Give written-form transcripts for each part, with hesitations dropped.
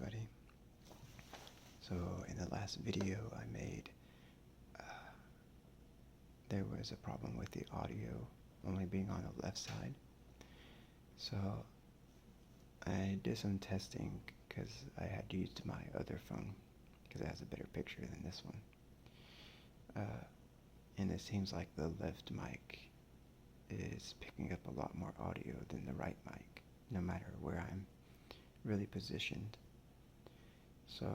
everybody. So in the last video I made, there was a problem with the audio only being on the left side. So I did some testing because I had used my other phone because it has a better picture than this one. And it seems like the left mic is picking up a lot more audio than the right mic, no matter where I'm really positioned. So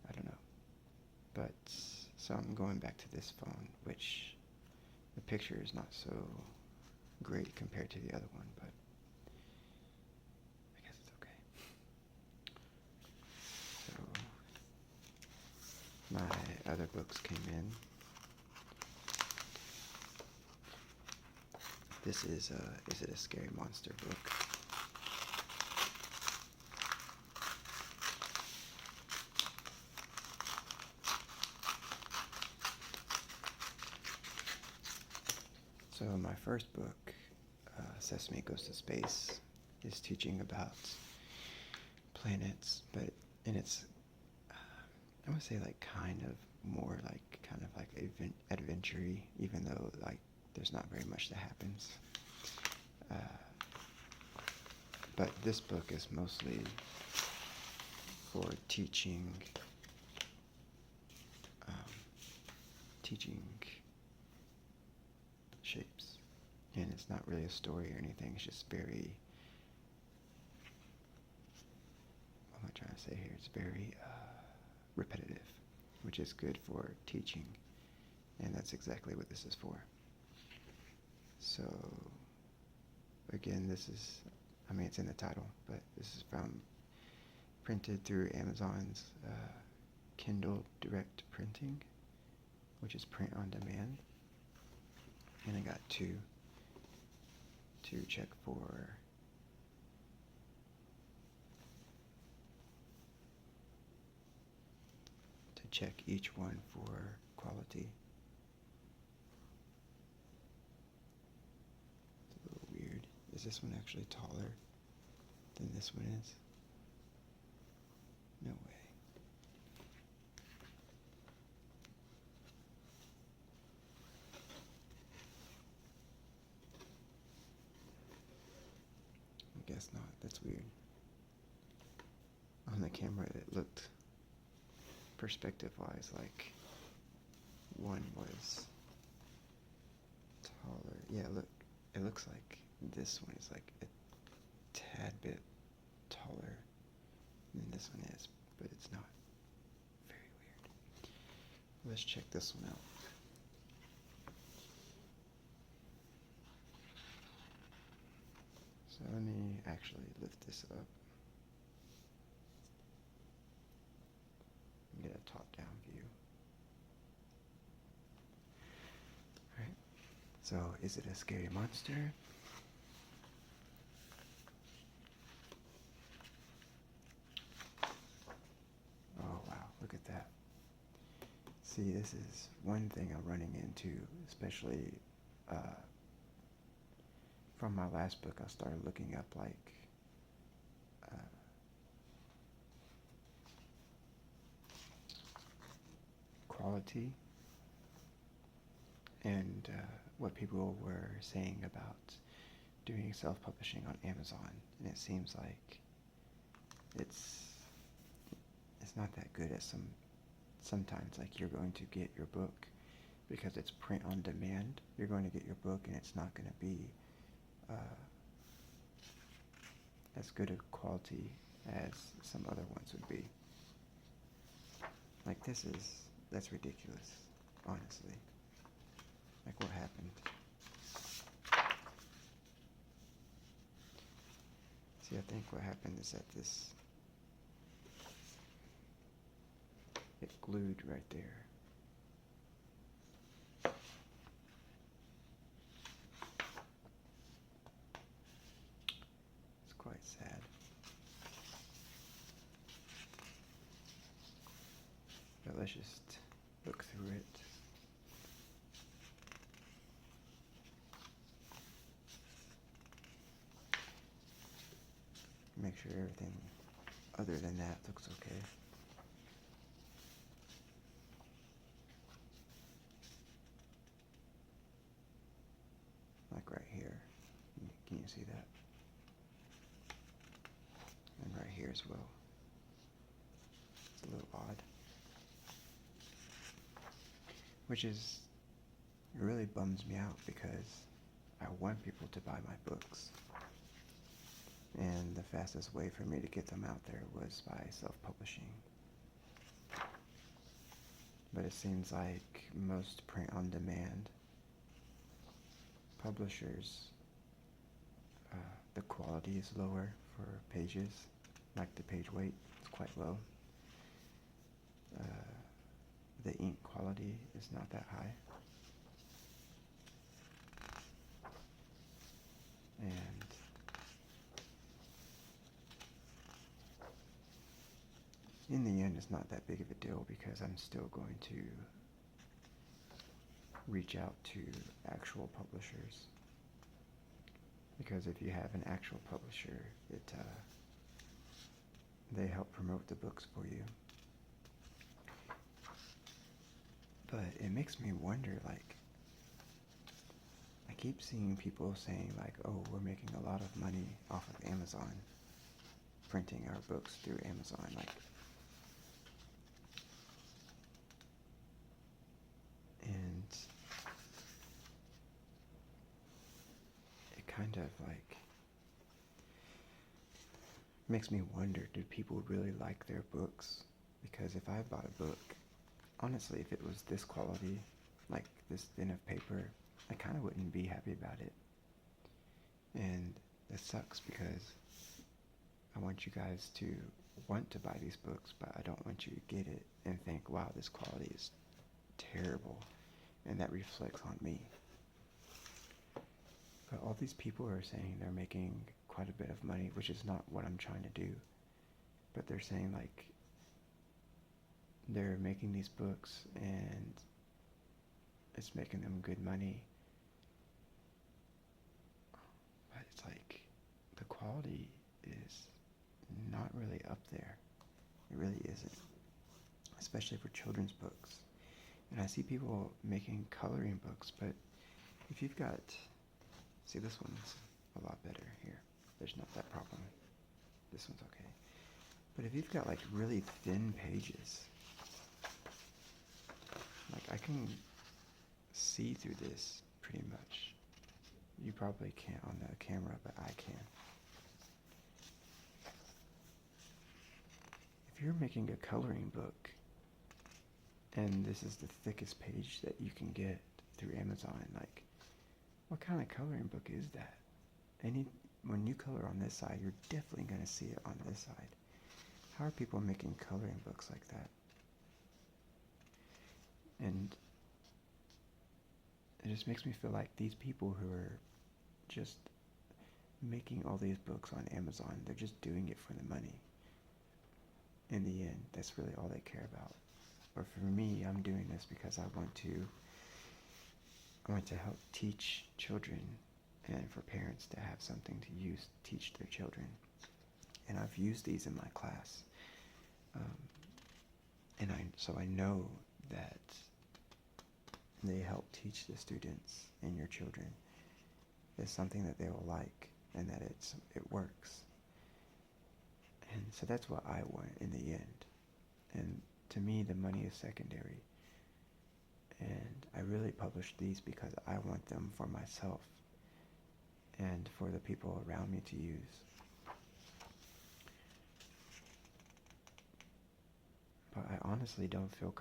I don't know, but so I'm going back to this phone, which the picture is not so great compared to the other one, but I guess it's okay. So my other books came in. This is it a Scary Monster book? So my first book, Sesame Goes to Space, is teaching about planets, but and it's I would say like kind of adventure-y, even though like there's not very much that happens. But this book is mostly for teaching shapes, and it's not really a story or anything. It's just very, what am I trying to say here? It's very repetitive, which is good for teaching, and that's exactly what this is for. So again, this is, I mean, it's in the title, but this is printed through Amazon's Kindle Direct Printing, which is print on demand. And I got two to check for each one for quality. It's a little weird. Is this one actually taller than this one is? No way. I guess not. That's weird. On the camera it looked, perspective-wise, like one was taller. Yeah, look, it looks like this one is like a tad bit taller than this one is, but it's not. Very weird. Let's check this one out. So let me actually lift this up. Get a top-down view. Alright, so is it a scary monster? Oh wow, look at that. See, this is one thing I'm running into, especially from my last book. I started looking up like quality and what people were saying about doing self-publishing on Amazon, and it seems like it's not that good as sometimes. Like, you're going to get your book because it's print on demand. You're going to get your book and it's not going to be as good a quality as some other ones would be. Like, that's ridiculous, honestly. Like, what happened? See, I think what happened is that it glued right there. It's quite sad. But let's just look through it. make sure everything other than that looks okay. Like right here. Can you see that? And right here as well. It's a little odd. Which is, it really bums me out because I want people to buy my books. And the fastest way for me to get them out there was by self-publishing. But it seems like most print-on-demand publishers, the quality is lower for pages, like the page weight is quite low. The ink quality is not that high. And in the end, it's not that big of a deal because I'm still going to reach out to actual publishers. Because if you have an actual publisher, they help promote the books for you. But it makes me wonder, like, I keep seeing people saying like, oh, we're making a lot of money off of Amazon, printing our books through Amazon, like, and it kind of like makes me wonder, do people really like their books? Because if I bought a book, honestly, if it was this quality, like this thin of paper, I kind of wouldn't be happy about it. And it sucks because I want you guys to want to buy these books, but I don't want you to get it and think, wow, this quality is terrible, and that reflects on me. But all these people are saying they're making quite a bit of money, which is not what I'm trying to do. But they're saying like they're making these books and it's making them good money. But it's like the quality is not really up there. It really isn't. Especially for children's books. And I see people making coloring books, but if you've got, see, this one's a lot better here. There's not that problem. This one's okay. But if you've got like really thin pages, like I can see through this pretty much. You probably can't on the camera, but I can. If you're making a coloring book, and this is the thickest page that you can get through Amazon, like, what kind of coloring book is that? When you color on this side, you're definitely going to see it on this side. How are people making coloring books like that? And it just makes me feel like these people who are just making all these books on Amazon, they're just doing it for the money. In the end, that's really all they care about. Or for me, I'm doing this because I want to help teach children, and for parents to have something to teach their children. And I've used these in my class. So I know that they help teach the students and your children. It's something that they will like, and that it works. And so that's what I want in the end. And to me, the money is secondary. And I really publish these because I want them for myself and for the people around me to use. But I honestly don't feel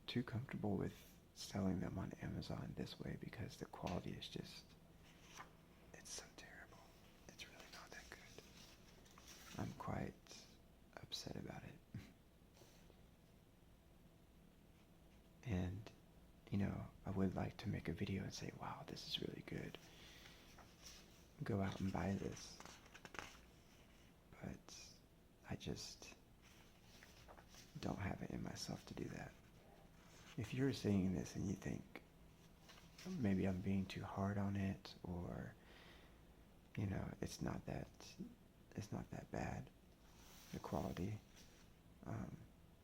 too comfortable with selling them on Amazon this way because the quality is just, it's so terrible. It's really not that good. I'm quite upset about it. And, I would like to make a video and say, wow, this is really good. Go out and buy this. But I just don't have it in myself to do that. If you're seeing this and you think maybe I'm being too hard on it, or it's it's not that bad, the quality,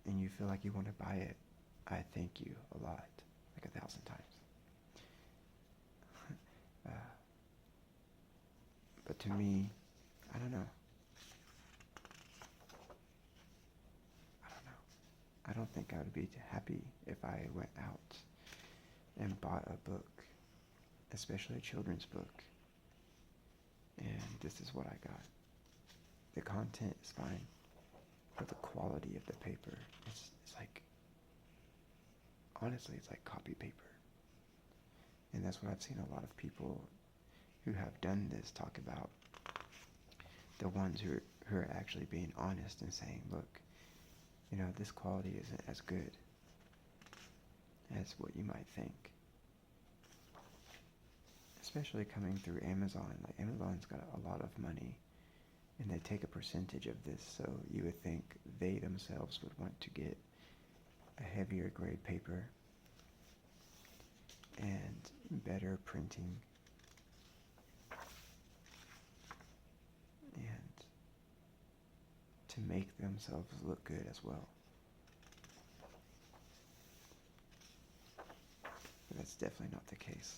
and you feel like you want to buy it, I thank you a lot, like 1,000 times. uh, but to me, I don't know. I don't know. I don't think I would be happy if I went out and bought a book, especially a children's book, and this is what I got. The content is fine, but the quality of the paper, it's like, honestly, it's like copy paper. And that's what I've seen a lot of people who have done this talk about. The ones who are actually being honest and saying, look, this quality isn't as good as what you might think. Especially coming through Amazon. Like, Amazon's got a lot of money, and they take a percentage of this, so you would think they themselves would want to get a heavier grade paper and better printing and to make themselves look good as well. But that's definitely not the case.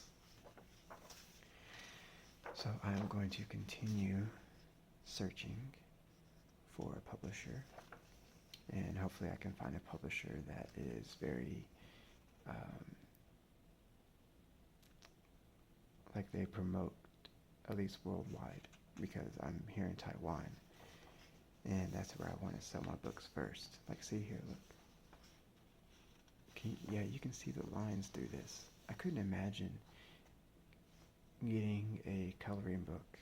So I am going to continue searching for a publisher, and hopefully I can find a publisher that is very like they promote at least worldwide, because I'm here in Taiwan, and that's where I want to sell my books first. Like, see here, look. You can see the lines through this. I couldn't imagine getting a coloring book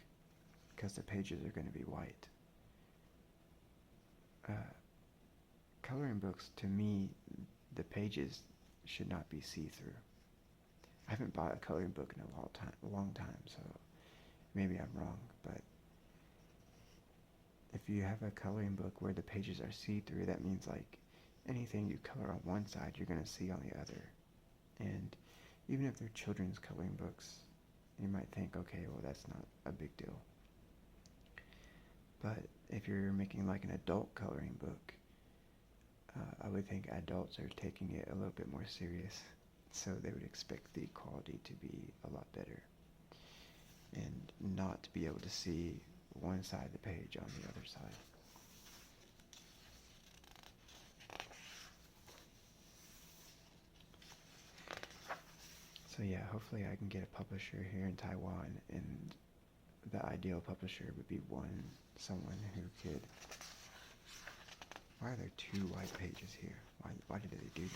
because the pages are going to be white. Coloring books, to me, the pages should not be see-through. I haven't bought a coloring book in a long time, so maybe I'm wrong, but if you have a coloring book where the pages are see-through, that means like anything you color on one side, you're going to see on the other. And even if they're children's coloring books, you might think, okay, well, that's not a big deal. But if you're making like an adult coloring book, I would think adults are taking it a little bit more serious, so they would expect the quality to be a lot better and not to be able to see one side of the page on the other side. So yeah, hopefully I can get a publisher here in Taiwan, and the ideal publisher would be someone who could... Why are there 2 white pages here? Why did they do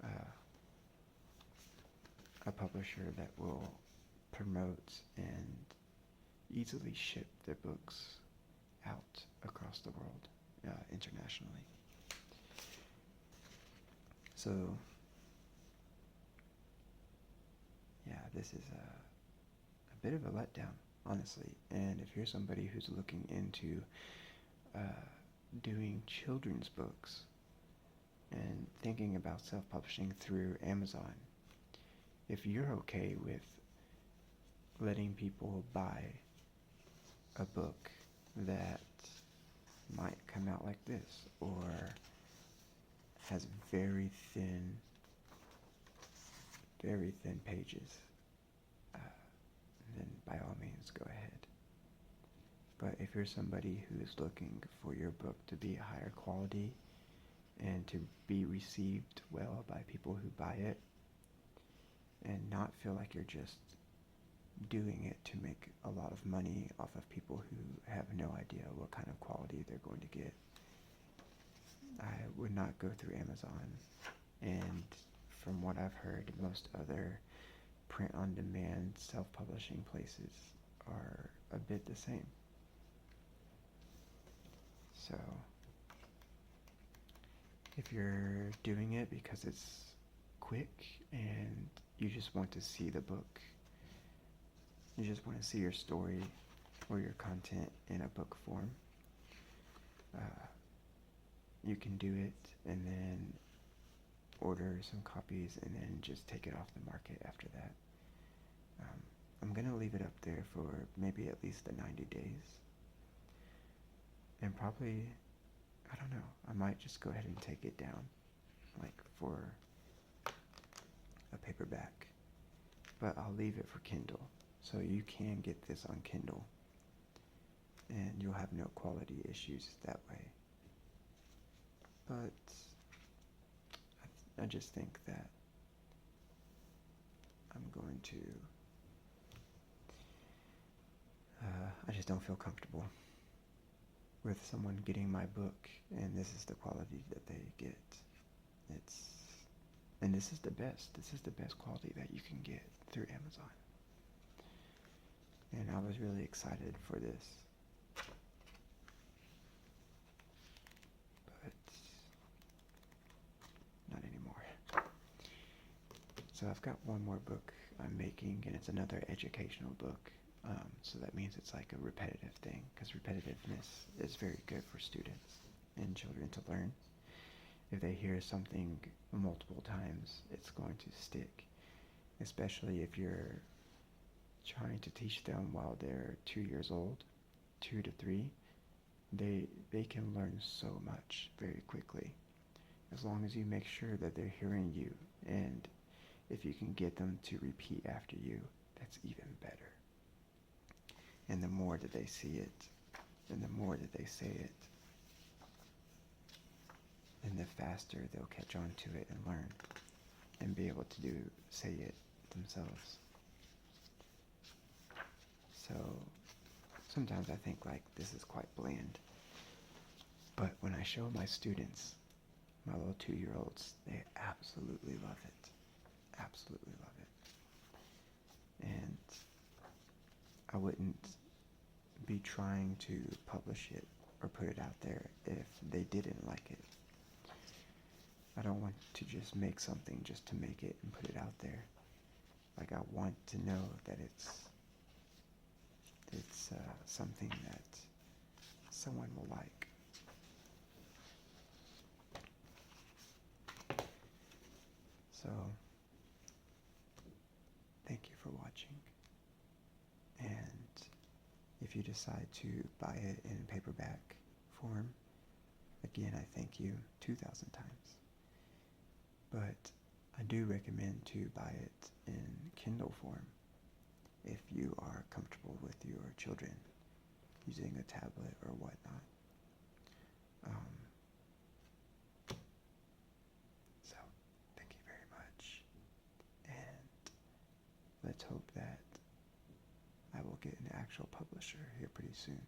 that? A publisher that will promote and easily ship their books out across the world, internationally. So, yeah, this is a bit of a letdown, honestly. And if you're somebody who's looking into doing children's books and thinking about self-publishing through Amazon, if you're okay with letting people buy a book that might come out like this, or has very thin pages, then by all means go ahead. But if you're somebody who is looking for your book to be a higher quality and to be received well by people who buy it, and not feel like you're just doing it to make a lot of money off of people who have no idea what kind of quality they're going to get, I would not go through Amazon. And from what I've heard, most other print-on-demand self-publishing places are a bit the same. So if you're doing it because it's quick and you just want to see the book, you just want to see your story or your content in a book form, you can do it and then order some copies and then just take it off the market after that. I'm gonna leave it up there for maybe at least the 90 days. And probably, I don't know, I might just go ahead and take it down, like for a paperback. But I'll leave it for Kindle. So you can get this on Kindle. And you'll have no quality issues that way. But I just think that I'm going to, I just don't feel comfortable with someone getting my book and this is the quality that they get. And this is the best. This is the best quality that you can get through Amazon. And I was really excited for this. But not anymore. So I've got one more book I'm making, and it's another educational book. So that means it's like a repetitive thing, because repetitiveness is very good for students and children to learn. If they hear something multiple times, it's going to stick, especially if you're trying to teach them while they're 2 years old, 2 to 3. They can learn so much very quickly, as long as you make sure that they're hearing you, and if you can get them to repeat after you, that's even better. And the more that they see it, and the more that they say it, and the faster they'll catch on to it and learn, and be able to say it themselves. So sometimes I think like this is quite bland, but when I show my students, my little 2-year-olds, they absolutely love it. Absolutely love it. And I wouldn't be trying to publish it or put it out there if they didn't like it. I don't want to just make something just to make it and put it out there. Like, I want to know that it's something that someone will like. So, thank you for watching. And if you decide to buy it in paperback form, again, I thank you 2,000 times. But I do recommend to buy it in Kindle form if you are comfortable with your children using a tablet or whatnot. So, thank you very much. And let's hope that I will get an actual publisher here pretty soon.